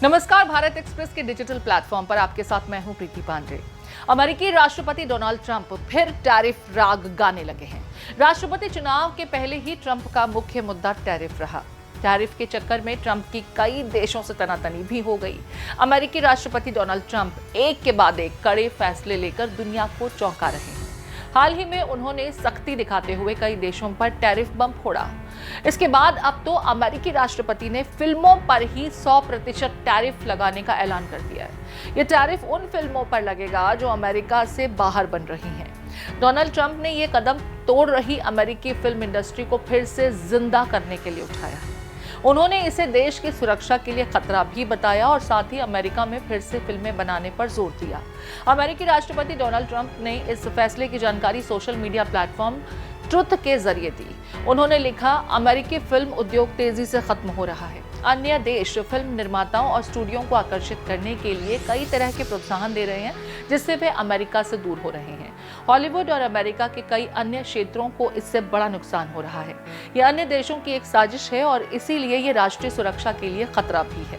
नमस्कार, भारत एक्सप्रेस के digital platform पर आपके साथ मैं हूं प्रीति पांडे। अमेरिकी राष्ट्रपति डोनाल्ड ट्रंप फिर टैरिफ राग गाने लगे हैं। राष्ट्रपति चुनाव के पहले ही ट्रंप का मुख्य मुद्दा टैरिफ रहा। टैरिफ के चक्कर में ट्रंप की कई देशों से तनातनी भी हो गई। अमेरिकी राष्ट्रपति डोनाल्ड ट्रंप एक के बाद एक कड़े फैसले लेकर दुनिया को चौंका रहे हैं। हाल ही में उन्होंने सख्ती दिखाते हुए कई देशों पर टैरिफ बम फोड़ा। इसके बाद अब तो अमेरिकी राष्ट्रपति ने फिल्मों पर ही 100% टैरिफ लगाने का ऐलान कर दिया है। ये टैरिफ उन फिल्मों पर लगेगा जो अमेरिका से बाहर बन रही हैं। डोनाल्ड ट्रंप ने ये कदम तोड़ रही अमेरिकी फिल्म इंडस्ट्री को फिर से जिंदा करने के लिए उठाया है। उन्होंने इसे देश की सुरक्षा के लिए खतरा भी बताया और साथ ही अमेरिका में फिर से फिल्में बनाने पर जोर दिया। अमेरिकी राष्ट्रपति डोनाल्ड ट्रंप ने इस फैसले की जानकारी सोशल मीडिया प्लेटफॉर्म ट्रुथ के जरिए दी। उन्होंने लिखा, अमेरिकी फिल्म उद्योग तेजी से खत्म हो रहा है। अन्य देश फिल्म निर्माताओं और स्टूडियो को आकर्षित करने के लिए कई तरह के प्रोत्साहन दे रहे हैं, जिससे वे अमेरिका से दूर हो रहे हैं। हॉलीवुड और अमेरिका के कई अन्य क्षेत्रों को इससे बड़ा नुकसान हो रहा है। ये अन्य देशों की एक साजिश है और इसीलिए ये राष्ट्रीय सुरक्षा के लिए खतरा भी है।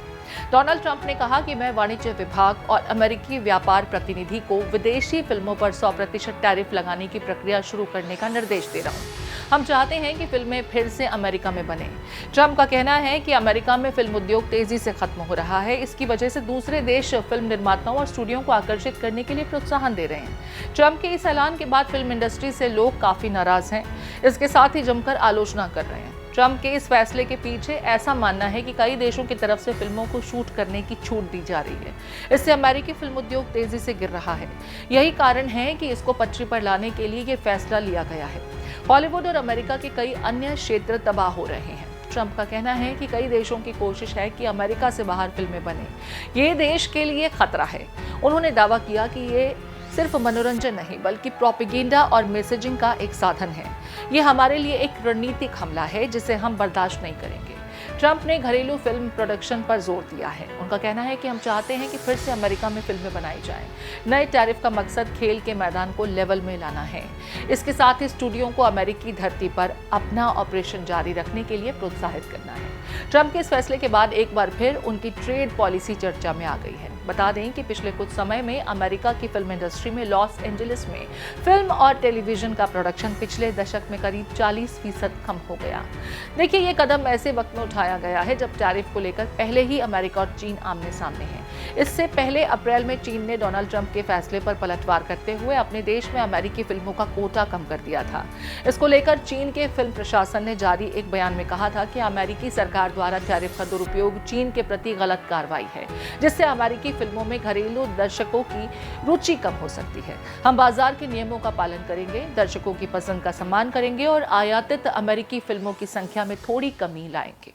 डोनाल्ड ट्रंप ने कहा कि मैं वाणिज्य विभाग और अमेरिकी व्यापार प्रतिनिधि को विदेशी फिल्मों पर 100% टैरिफ लगाने की प्रक्रिया शुरू करने का निर्देश दे रहा हूं। हम चाहते हैं कि फिल्में फिर से अमेरिका में बने। ट्रंप का कहना है कि अमेरिका में फिल्म उद्योग तेजी से खत्म हो रहा है। इसकी वजह से दूसरे देश फिल्म निर्माताओं और स्टूडियो को आकर्षित करने के लिए प्रोत्साहन दे रहे हैं। ट्रंप के इस ऐलान के बाद फिल्म इंडस्ट्री से लोग काफी नाराज हैं। इसके साथ ही जमकर आलोचना कर रहे हैं। ट्रंप के इस फैसले के पीछे ऐसा मानना है कि कई देशों की तरफ से फिल्मों को शूट करने की छूट दी जा रही है। इससे अमेरिकी फिल्म उद्योग तेजी से गिर रहा है। यही कारण है कि इसको पटरी पर लाने के लिए ये फैसला लिया गया है। हॉलीवुड और अमेरिका के कई अन्य क्षेत्र तबाह हो रहे हैं। ट्रंप का कहना है कि कई देशों की कोशिश है कि अमेरिका से बाहर फिल्में बने। ये देश के लिए खतरा है। उन्होंने दावा किया कि ये सिर्फ मनोरंजन नहीं बल्कि प्रोपेगेंडा और मैसेजिंग का एक साधन है। ये हमारे लिए एक रणनीतिक हमला है जिसे हम बर्दाश्त नहीं करेंगे। ट्रंप ने घरेलू फिल्म प्रोडक्शन पर जोर दिया है। उनका कहना है कि हम चाहते हैं कि फिर से अमेरिका में फिल्में बनाई जाएं। नए टैरिफ का मकसद खेल के मैदान को लेवल में लाना है। इसके साथ ही स्टूडियो को अमेरिकी धरती पर अपना ऑपरेशन जारी रखने के लिए प्रोत्साहित करना है। ट्रंप के इस फैसले के बाद एक बार फिर उनकी ट्रेड पॉलिसी चर्चा में आ गई है। बता दें कि पिछले कुछ समय में अमेरिका की फिल्म इंडस्ट्री में लॉस एंजलिस में फिल्म और टेलीविजन का प्रोडक्शन पिछले दशक में करीब 40% कम हो गया। देखिए, ये कदम ऐसे वक्त में उठाया गया है जब टैरिफ को लेकर पहले ही अमेरिका और चीन आमने सामने हैं। इससे पहले अप्रैल में चीन ने डोनाल्ड ट्रंप के फैसले पर पलटवार करते हुए अपने देश में अमेरिकी फिल्मों का कोटा कम कर दिया था। इसको लेकर चीन के फिल्म प्रशासन ने जारी एक बयान में कहा था कि अमेरिकी सरकार द्वारा टैरिफ का दुरुपयोग चीन के प्रति गलत कार्रवाई है, जिससे अमेरिकी फिल्मों में घरेलू दर्शकों की रुचि कम हो सकती है। हम बाजार के नियमों का पालन करेंगे, दर्शकों की पसंद का सम्मान करेंगे और आयातित अमेरिकी फिल्मों की संख्या में थोड़ी कमी लाएंगे।